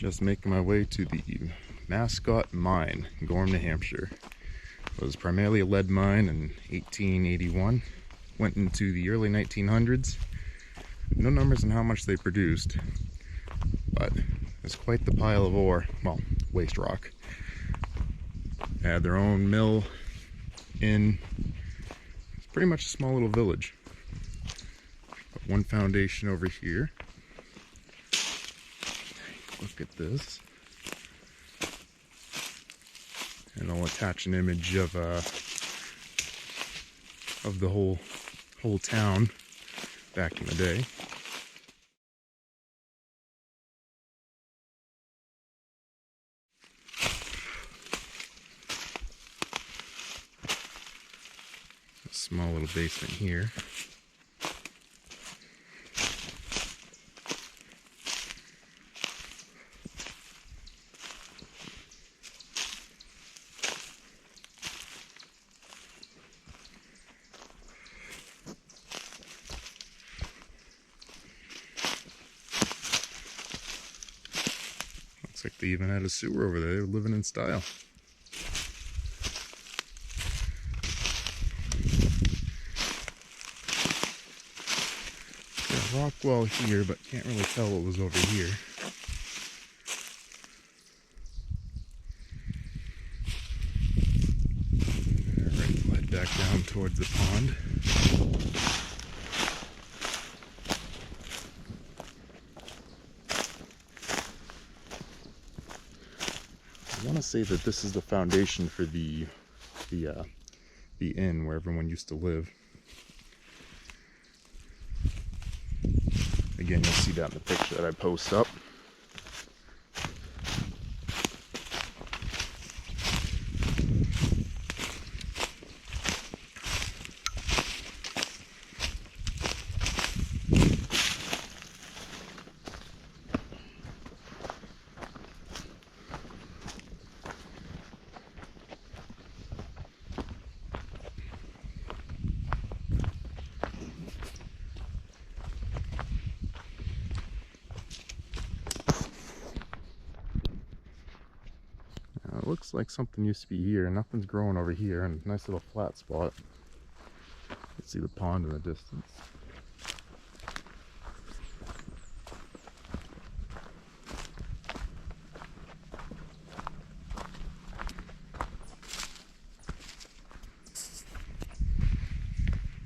Just making my way to the Mascot mine in Gorham, New Hampshire. It was primarily a lead mine in 1881. Went into the early 1900s. No numbers on how much they produced, but it's quite the pile of ore, well, waste rock. They had their own mill in, it's pretty much a small little village. Got one foundation over here. Look at this. And I'll attach an image of the whole town back in the day. A small little basement here. Looks like they even had a sewer over there. They were living in style. Got a rock wall here, but can't really tell what was over here. Alright, we'll head back down towards the pond. I want to say that this is the foundation for the inn where everyone used to live. Again, you'll see that in the picture that I post up. It looks like something used to be here. Nothing's growing over here, and nice little flat spot. You can see the pond in the distance.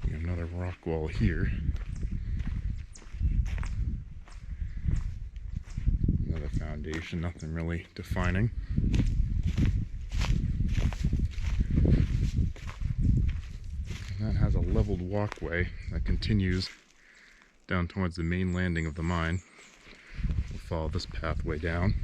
We have another rock wall here. Another foundation, nothing really defining. That has a leveled walkway that continues down towards the main landing of the mine. We'll follow this pathway down.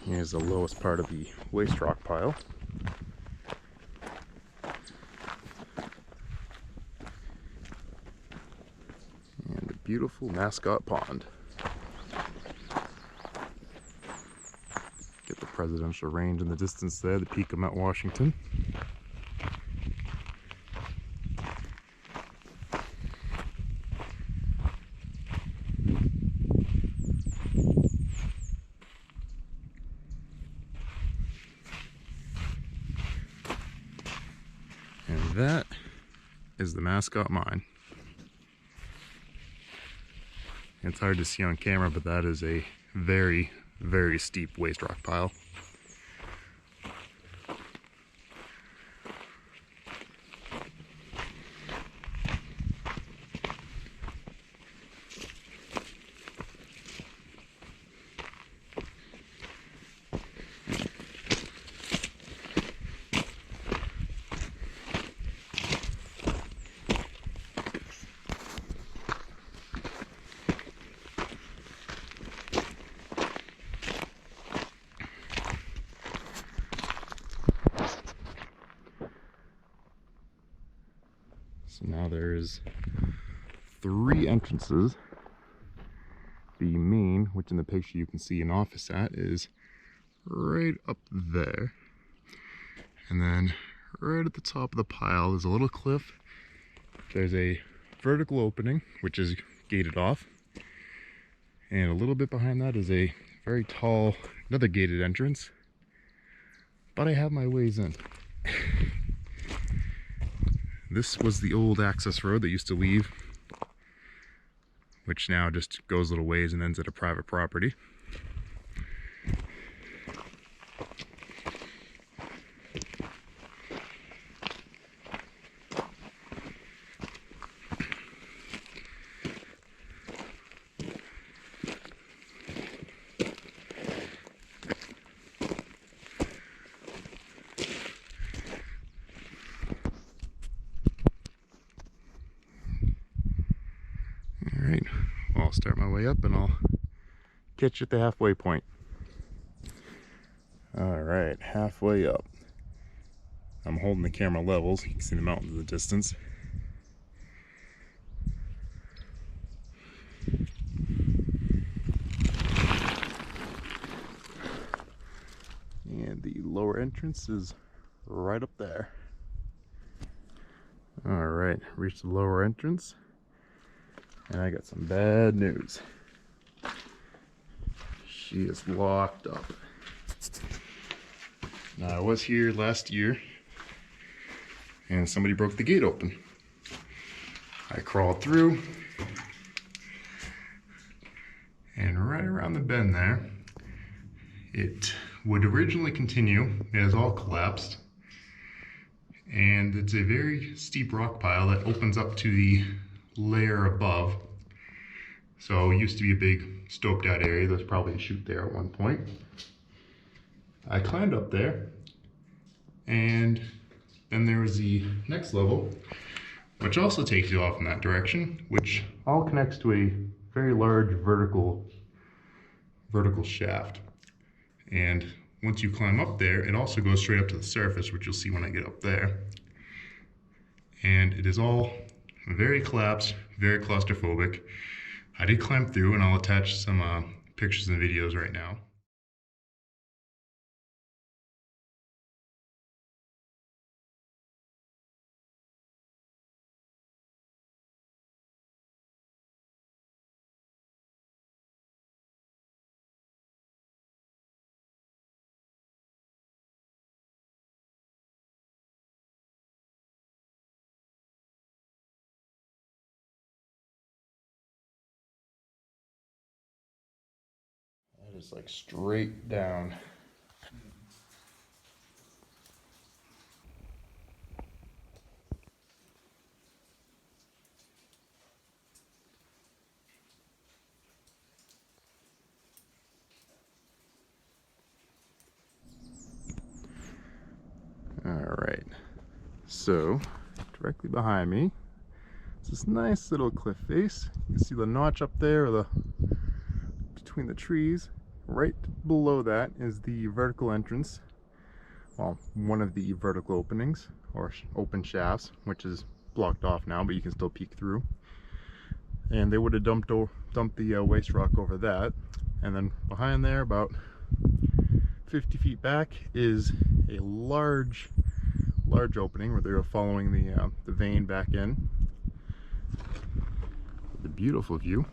Here's the lowest part of the waste rock pile. And a beautiful Mascot pond. Get the presidential range in the distance there, the peak of Mount Washington. And that is the Mascot mine. It's hard to see on camera, but that is a very, very steep waste rock pile. So now there's 3 entrances. The main, which in the picture you can see an office at, is right up there. And then right at the top of the pile is a little cliff. There's a vertical opening, which is gated off. And a little bit behind that is a very tall, another gated entrance. But I have my ways in. This was the old access road that used to leave, which now just goes little ways and ends at a private property. Alright, well, I'll start my way up and I'll catch you at the halfway point. Alright, halfway up. I'm holding the camera level so you can see the mountains in the distance. And the lower entrance is right up there. Alright, reached the lower entrance. And I got some bad news. She is locked up. Now, I was here last year and somebody broke the gate open. I crawled through, and right around the bend there, it would originally continue. It has all collapsed, and it's a very steep rock pile that opens up to the layer above. So it used to be a big stoped out area. There's probably a chute there at one point. I climbed up there, and then there was the next level, which also takes you off in that direction, which all connects to a very large vertical shaft. And once you climb up there, it also goes straight up to the surface, which you'll see when I get up there. And it is all very collapsed, very claustrophobic. I did climb through, and I'll attach some pictures and videos right now. That is like straight down. Alright, so directly behind me is this nice little cliff face. You can see the notch up there, between the trees. Right below that is the vertical entrance. Well, one of the vertical openings, or open shafts, which is blocked off now, but you can still peek through. And they would have dumped the waste rock over that. And then behind there, about 50 feet back, is a large opening where they were following the vein back in. The beautiful view.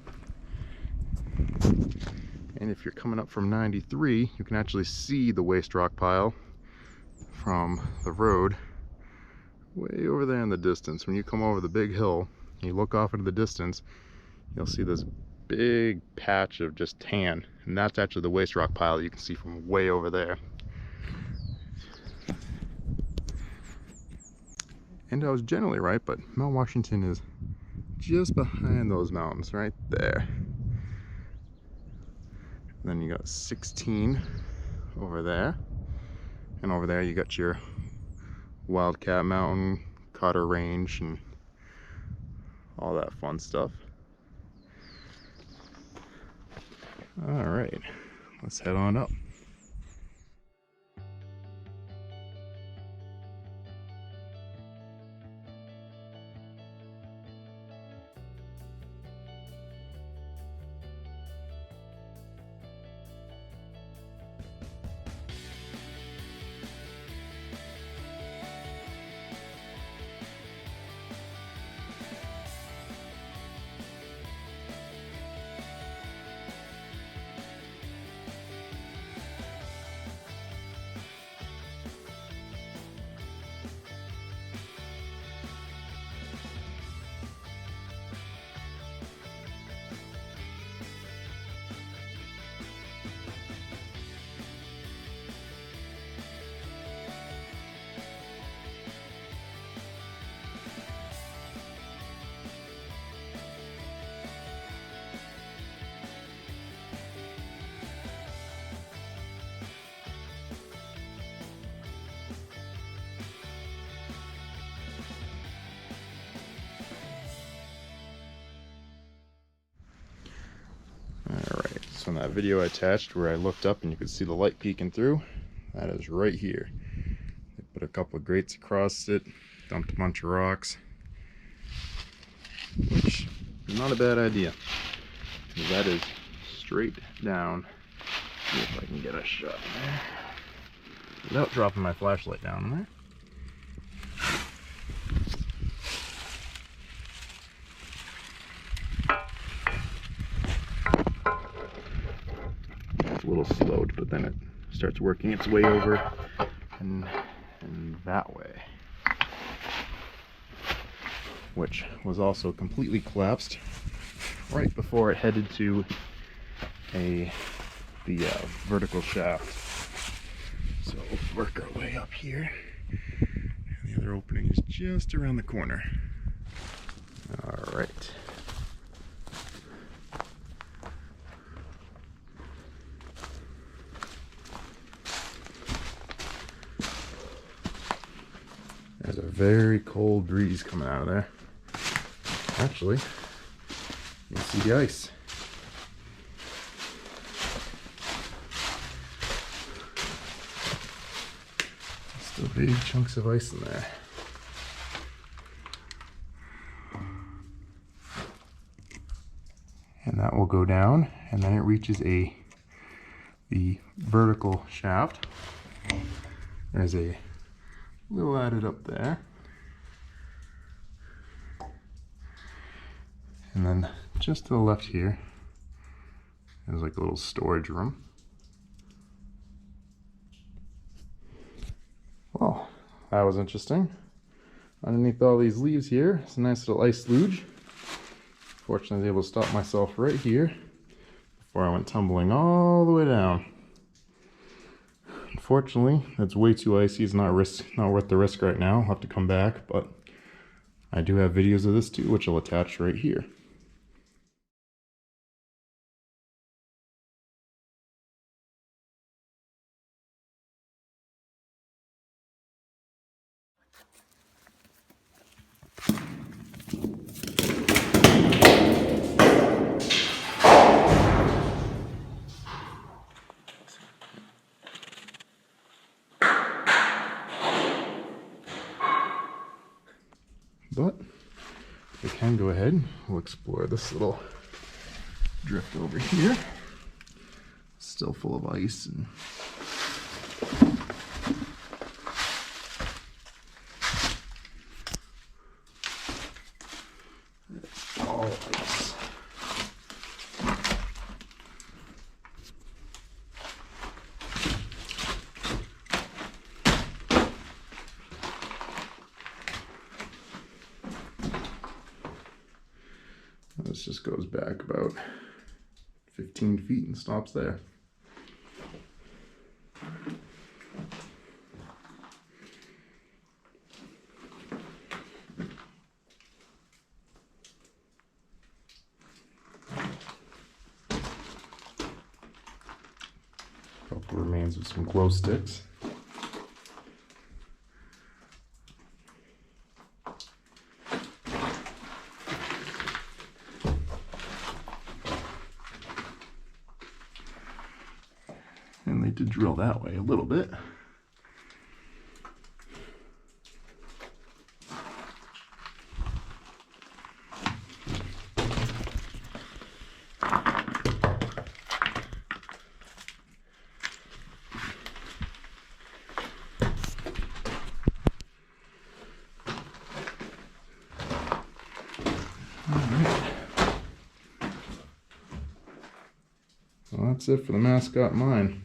And if you're coming up from 93, you can actually see the waste rock pile from the road way over there in the distance. When you come over the big hill and you look off into the distance, you'll see this big patch of just tan, and that's actually the waste rock pile that you can see from way over there. And I was generally right, but Mount Washington is just behind those mountains right there. And then you got 16 over there, and over there you got your Wildcat Mountain, Cotter Range, and all that fun stuff. All right, let's head on up. All right, so from that video I attached where I looked up and you could see the light peeking through. That is right here. They put a couple of grates across it, dumped a bunch of rocks, which is not a bad idea, because that is straight down. See if I can get a shot in there without dropping my flashlight down in there. It's a little slowed, but then it starts working its way over and that way, which was also completely collapsed right before it headed to the vertical shaft. So we'll work our way up here, and the other opening is just around the corner. All right. There's a very cold breeze coming out of there. Actually, you can see the ice. Still big chunks of ice in there. And that will go down, and then it reaches the vertical shaft. There's a little added up there. And then just to the left here, there's like a little storage room. Well, that was interesting. Underneath all these leaves here, it's a nice little ice luge. Fortunately, I was able to stop myself right here before I went tumbling all the way down. Unfortunately, it's way too icy. It's not worth the risk right now. I'll have to come back, but I do have videos of this too, which I'll attach right here. But we can go ahead, we'll explore this little drift over here. Still full of ice and all ice. This just goes back about 15 feet and stops there. Couple remains of some glow sticks. And they did drill that way a little bit. Well, that's it for the Mascot mine.